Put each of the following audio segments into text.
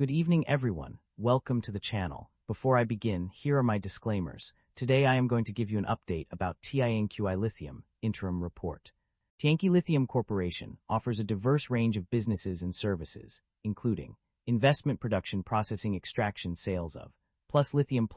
Good evening, everyone. Welcome to the channel. Before I begin, here are my disclaimers. Today I am going to give you an update about TIANQI Lithium interim report. TIANQI Lithium Corporation offers a diverse range of businesses and services, including investment, production, processing, extraction, sales of plus lithium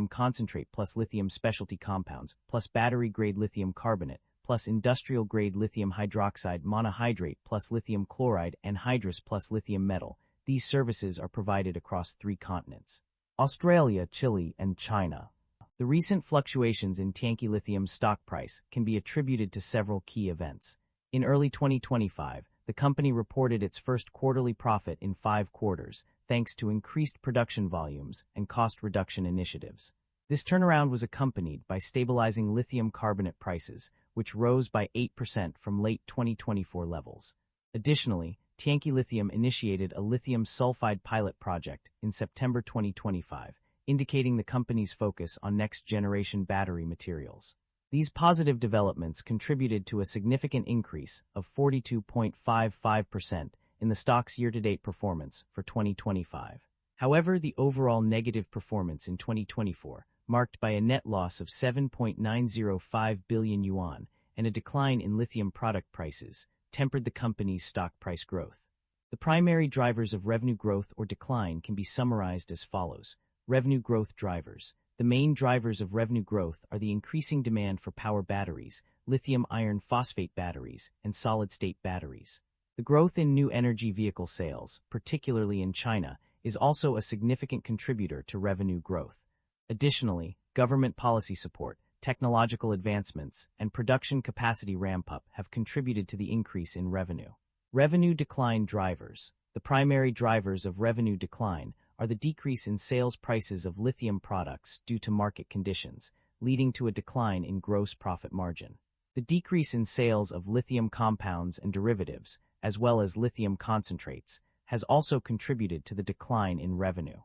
concentrate, plus lithium specialty compounds, plus battery-grade lithium carbonate, plus industrial-grade lithium hydroxide monohydrate, plus lithium chloride anhydrous, plus lithium metal. These services are provided across 3 continents: Australia, Chile, and China. The recent fluctuations in TIANQI Lithium's stock price can be attributed to several key events. In early 2025, the company reported its first quarterly profit in 5 quarters, thanks to increased production volumes and cost reduction initiatives. This turnaround was accompanied by stabilizing lithium carbonate prices, which rose by 8% from late 2024 levels. Additionally, TIANQI Lithium initiated a lithium sulfide pilot project in September 2025, indicating the company's focus on next-generation battery materials. These positive developments contributed to a significant increase of 42.55% in the stock's year-to-date performance for 2025. However, the overall negative performance in 2024, marked by a net loss of 7.905 billion yuan and a decline in lithium product prices, tempered the company's stock price growth. The primary drivers of revenue growth or decline can be summarized as follows. Revenue growth drivers. The main drivers of revenue growth are the increasing demand for power batteries, lithium iron phosphate batteries, and solid-state batteries. The growth in new energy vehicle sales, particularly in China, is also a significant contributor to revenue growth. Additionally, government policy support, technological advancements, and production capacity ramp-up have contributed to the increase in revenue. Revenue decline drivers. The primary drivers of revenue decline are the decrease in sales prices of lithium products due to market conditions, leading to a decline in gross profit margin. The decrease in sales of lithium compounds and derivatives, as well as lithium concentrates, has also contributed to the decline in revenue.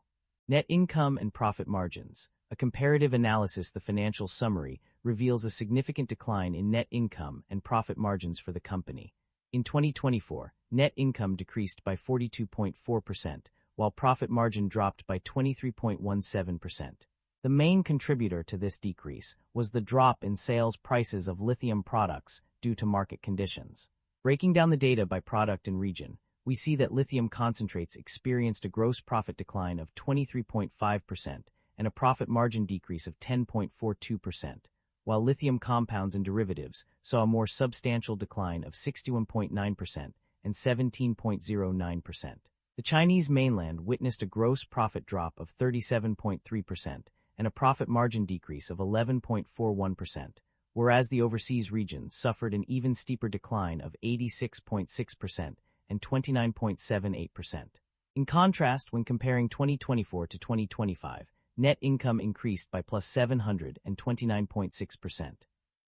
Net income and profit margins. A comparative analysis, the financial summary, reveals a significant decline in net income and profit margins for the company. In 2024, net income decreased by 42.4%, while profit margin dropped by 23.17%. The main contributor to this decrease was the drop in sales prices of lithium products due to market conditions. Breaking down the data by product and region, we see that lithium concentrates experienced a gross profit decline of 23.5% and a profit margin decrease of 10.42%, while lithium compounds and derivatives saw a more substantial decline of 61.9% and 17.09%. The Chinese mainland witnessed a gross profit drop of 37.3% and a profit margin decrease of 11.41%, whereas the overseas regions suffered an even steeper decline of 86.6% and 29.78%. In contrast, when comparing 2024 to 2025, net income increased by plus 729.6%.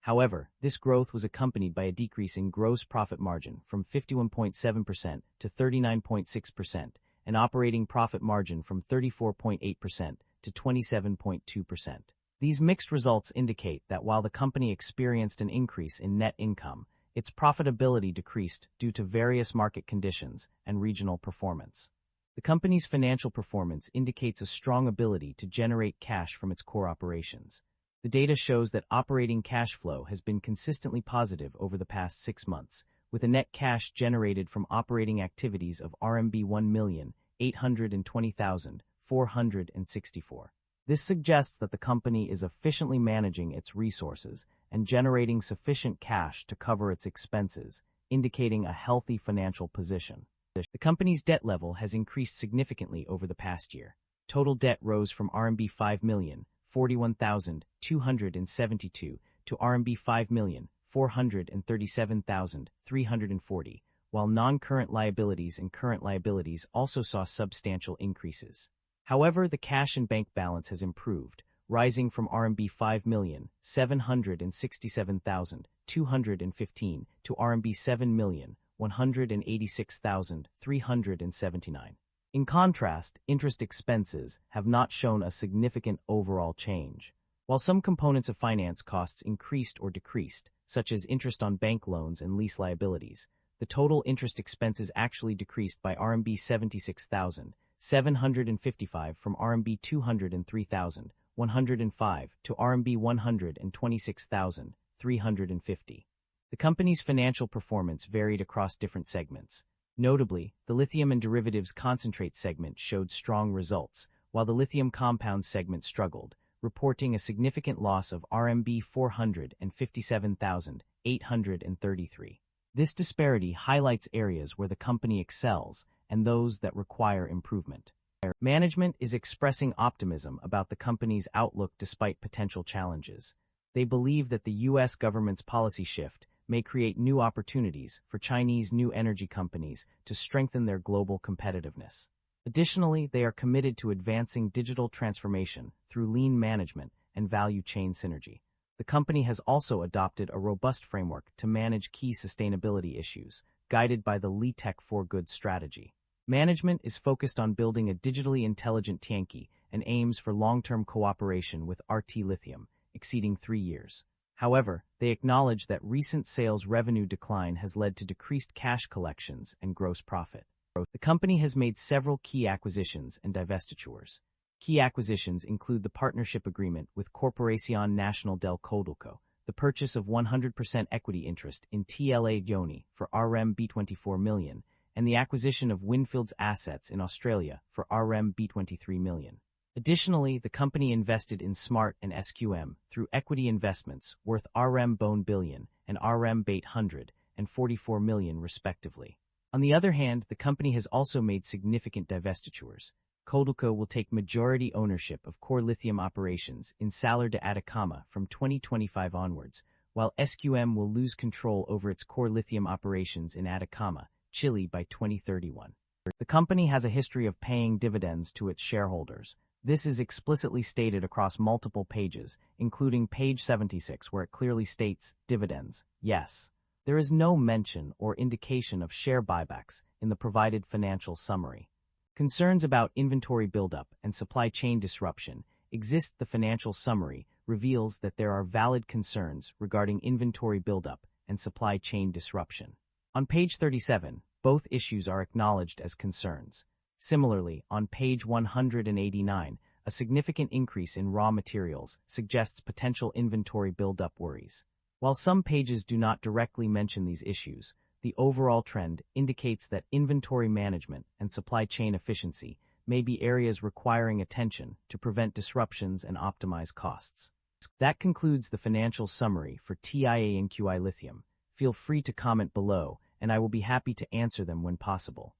However, this growth was accompanied by a decrease in gross profit margin from 51.7% to 39.6% and operating profit margin from 34.8% to 27.2%. These mixed results indicate that while the company experienced an increase in net income, its profitability decreased due to various market conditions and regional performance. The company's financial performance indicates a strong ability to generate cash from its core operations. The data shows that operating cash flow has been consistently positive over the past 6 months, with a net cash generated from operating activities of RMB 1,820,464. This suggests that the company is efficiently managing its resources and generating sufficient cash to cover its expenses, indicating a healthy financial position. The company's debt level has increased significantly over the past year. Total debt rose from RMB 5,041,272 to RMB 5,437,340, while non-current liabilities and current liabilities also saw substantial increases. However, the cash and bank balance has improved, rising from RMB 5,767,215 to RMB 7,186,379. In contrast, interest expenses have not shown a significant overall change. While some components of finance costs increased or decreased, such as interest on bank loans and lease liabilities, the total interest expenses actually decreased by RMB 76,000 755 from RMB 203,105 to RMB 126,350. The company's financial performance varied across different segments. Notably, the lithium and derivatives concentrate segment showed strong results, while the lithium compounds segment struggled, reporting a significant loss of RMB 457,833. This disparity highlights areas where the company excels and those that require improvement. Management is expressing optimism about the company's outlook despite potential challenges. They believe that the U.S. government's policy shift may create new opportunities for Chinese new energy companies to strengthen their global competitiveness. Additionally, they are committed to advancing digital transformation through lean management and value chain synergy. The company has also adopted a robust framework to manage key sustainability issues, guided by the LiTech for Good strategy. Management is focused on building a digitally intelligent TIANQI and aims for long-term cooperation with RT Lithium, exceeding 3 years. However, they acknowledge that recent sales revenue decline has led to decreased cash collections and gross profit. The company has made several key acquisitions and divestitures. Key acquisitions include the partnership agreement with Corporación Nacional del Codelco, the purchase of 100% equity interest in TIANQI for RMB 24 million, and the acquisition of Winfield's assets in Australia for RMB 23 million. Additionally, the company invested in Smart and SQM through equity investments worth RMB billion and RMB 844 million respectively. On the other hand, the company has also made significant divestitures. Codelco will take majority ownership of core lithium operations in Salar de Atacama from 2025 onwards, while SQM will lose control over its core lithium operations in Atacama, Chile by 2031. The company has a history of paying dividends to its shareholders. This is explicitly stated across multiple pages, including page 76 where it clearly states, dividends, yes. There is no mention or indication of share buybacks in the provided financial summary. Concerns about inventory buildup and supply chain disruption exist. The financial summary reveals that there are valid concerns regarding inventory buildup and supply chain disruption. On page 37, both issues are acknowledged as concerns. Similarly, on page 189, a significant increase in raw materials suggests potential inventory buildup worries. While some pages do not directly mention these issues, the overall trend indicates that inventory management and supply chain efficiency may be areas requiring attention to prevent disruptions and optimize costs. That concludes the financial summary for TIANQI Lithium. Feel free to comment below, and I will be happy to answer them when possible.